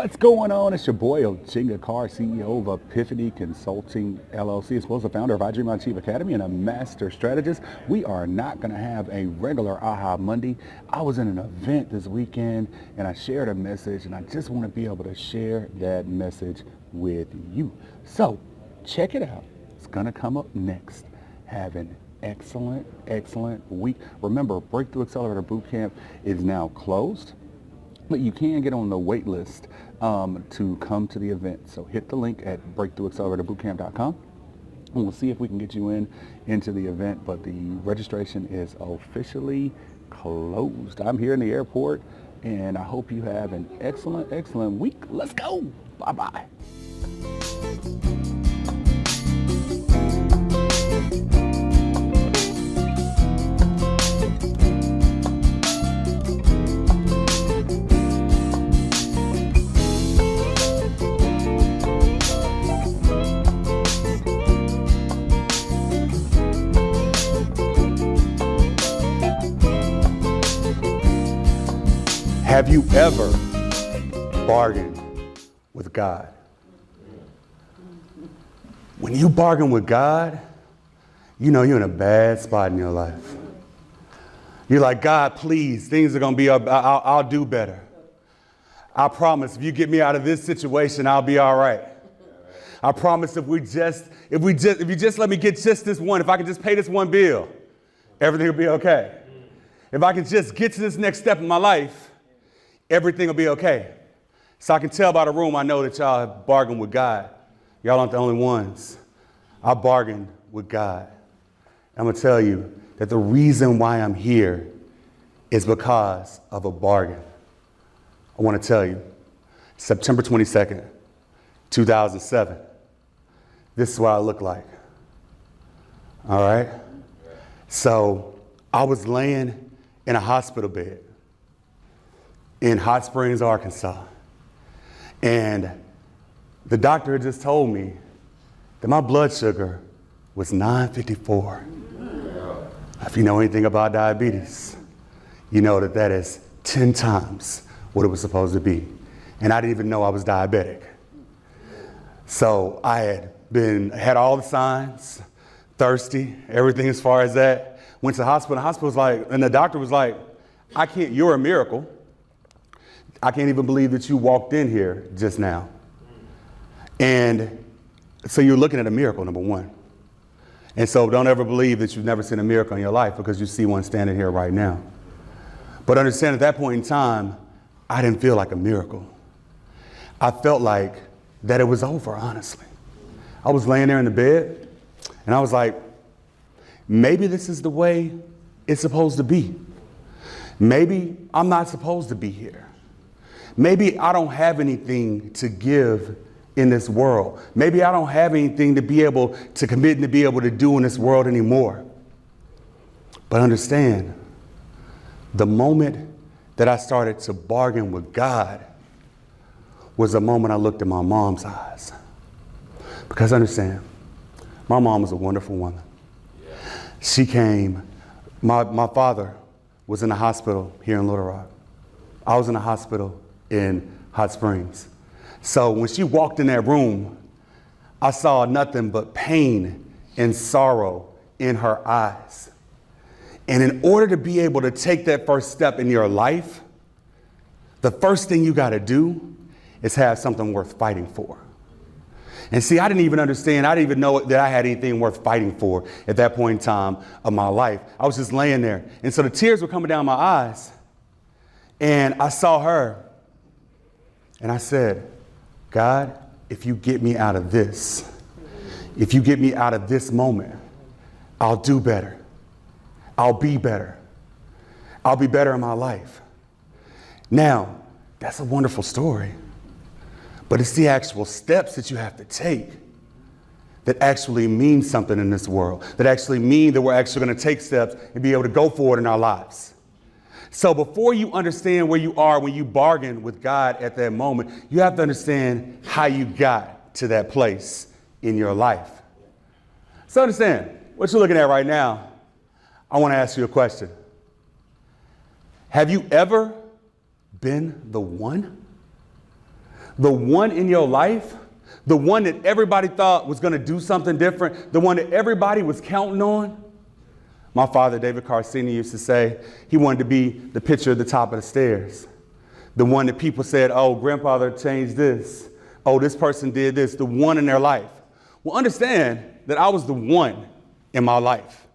What's going on? It's your boy Ojinga Carr, CEO of Epiphany Consulting LLC, as well as the founder of I Dream I Achieve Academy and a master strategist. We are not going to have a regular Aha Monday. I was in an event this weekend and I shared a message, and I just want to be able to share that message with you. So check it out. It's going to come up next. Have an excellent week. Remember, Breakthrough Accelerator Bootcamp is now closed, but you can get on the wait list to come to the event. So hit the link at breakthroughacceleratorbbootcamp.com and we'll see if we can get you into the event, but the registration is officially closed. I'm here in the airport and I hope you have an excellent week. Let's go. Bye-bye. Have you ever bargained with God? When you bargain with God, you know you're in a bad spot in your life. You're like, God, please, things are going to be, I'll do better. I promise if you get me out of this situation, I'll be all right. I promise if you just let me get just this one, if I can just pay this one bill, everything will be okay. If I can just get to this next step in my life, everything will be okay. So I can tell by the room, I know that y'all have bargained with God. Y'all aren't the only ones. I bargained with God. I'm going to tell you that the reason why I'm here is because of a bargain. I want to tell you, September 22nd, 2007, this is what I look like. All right? So I was laying in a hospital bed in Hot Springs, Arkansas. And the doctor had just told me that my blood sugar was 954. If you know anything about diabetes, you know that that is 10 times what it was supposed to be. And I didn't even know I was diabetic. So I had all the signs, thirsty, everything as far as that. Went to the hospital was like, and the doctor was like, you're a miracle. I can't even believe that you walked in here just now. And so you're looking at a miracle, number one. And so don't ever believe that you've never seen a miracle in your life because you see one standing here right now. But understand at that point in time, I didn't feel like a miracle. I felt like that it was over, honestly. I was laying there in the bed and I was like, maybe this is the way it's supposed to be. Maybe I'm not supposed to be here. Maybe I don't have anything to give in this world. Maybe I don't have anything to be able to commit and to be able to do in this world anymore. But understand, the moment that I started to bargain with God was the moment I looked in my mom's eyes. Because understand, my mom was a wonderful woman. She came, my father was in the hospital here in Little Rock. I was in the hospital in Hot Springs. So when she walked in that room, I saw nothing but pain and sorrow in her eyes. And in order to be able to take that first step in your life, the first thing you got to do is have something worth fighting for. And see, I didn't even understand. I didn't even know that I had anything worth fighting for at that point in time of my life. I was just laying there. And so the tears were coming down my eyes. And I saw her. And I said, God, if you get me out of this, if you get me out of this moment, I'll do better. I'll be better. I'll be better in my life. Now, that's a wonderful story, but it's the actual steps that you have to take that actually mean something in this world, that actually mean that we're actually going to take steps and be able to go forward in our lives. So before you understand where you are when you bargain with God at that moment, you have to understand how you got to that place in your life. So understand, what you're looking at right now, I want to ask you a question. Have you ever been the one? The one in your life, the one that everybody thought was going to do something different, the one that everybody was counting on. My father, David Carr Sr., used to say he wanted to be the pitcher at the top of the stairs. The one that people said, oh, grandfather changed this. Oh, this person did this, the one in their life. Well, understand that I was the one in my life.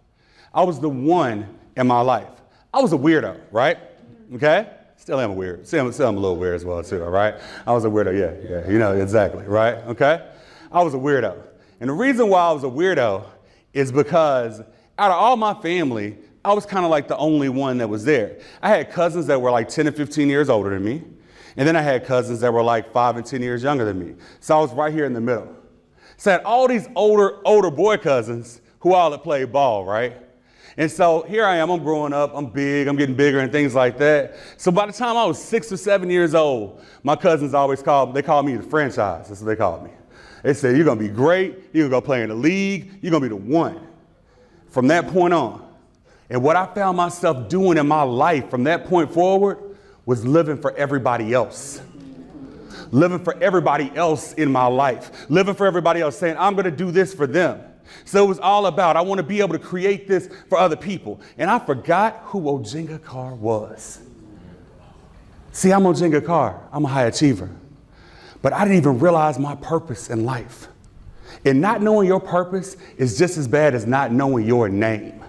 I was the one in my life. I was a weirdo, right? Okay? Still am a weird. Still I'm a little weird as well, too, all right? I was a weirdo, yeah, you know, exactly, right? Okay? I was a weirdo. And the reason why I was a weirdo is because out of all my family, I was kind of like the only one that was there. I had cousins that were like 10 and 15 years older than me. And then I had cousins that were like 5 and 10 years younger than me. So I was right here in the middle. So I had all these older boy cousins who all had played ball, right? And so here I am, I'm growing up, I'm big, I'm getting bigger and things like that. So by the time I was 6 or 7 years old, my cousins always called me the franchise. That's what they called me. They said, you're gonna be great, you're gonna go play in the league, you're gonna be the one. From that point on, and what I found myself doing in my life from that point forward was living for everybody else. Living for everybody else in my life. Living for everybody else, saying, I'm gonna do this for them. So it was all about, I want to be able to create this for other people. And I forgot who Ojinga Carr was. See, I'm Ojinga Carr. I'm a high achiever. But I didn't even realize my purpose in life. And not knowing your purpose is just as bad as not knowing your name.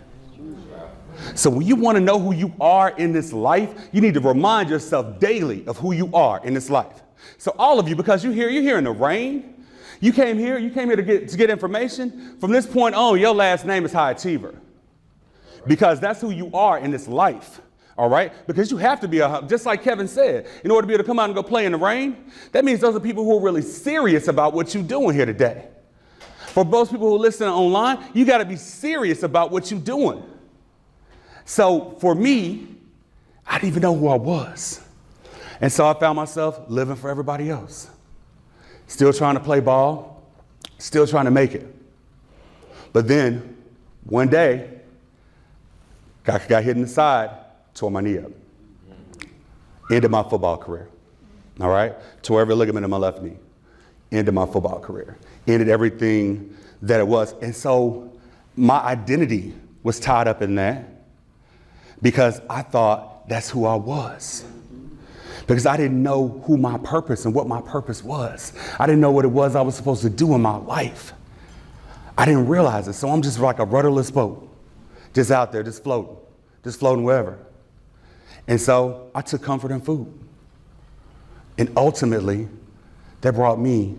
So when you want to know who you are in this life, you need to remind yourself daily of who you are in this life. So all of you, because you're here in the rain, you came here to get information. From this point on, your last name is High Achiever. Because that's who you are in this life, all right? Because you have to be, just like Kevin said, in order to be able to come out and go play in the rain, that means those are people who are really serious about what you're doing here today. For those people who listen online, you got to be serious about what you're doing. So for me, I didn't even know who I was. And so I found myself living for everybody else. Still trying to play ball, still trying to make it. But then, one day, got hit in the side, tore my knee up. Ended my football career, all right? Tore every ligament in my left knee. Ended my football career. Ended everything that it was. And so my identity was tied up in that because I thought that's who I was. Because I didn't know who my purpose and what my purpose was. I didn't know what it was I was supposed to do in my life. I didn't realize it. So I'm just like a rudderless boat, just out there, just floating wherever. And so I took comfort in food. And ultimately, that brought me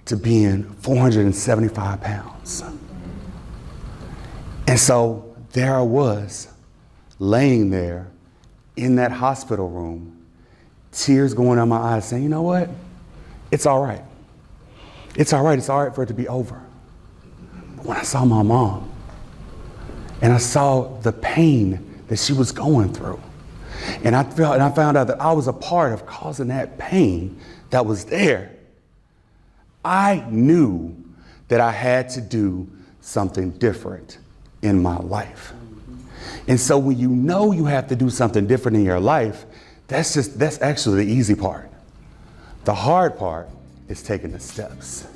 to being 475 pounds. And so there I was, laying there in that hospital room, tears going down my eyes, saying, you know what? It's all right. It's all right. It's all right for it to be over. But when I saw my mom and I saw the pain that she was going through, and I found out that I was a part of causing that pain that was there, I knew that I had to do something different in my life. And so when you know you have to do something different in your life, that's actually the easy part. The hard part is taking the steps.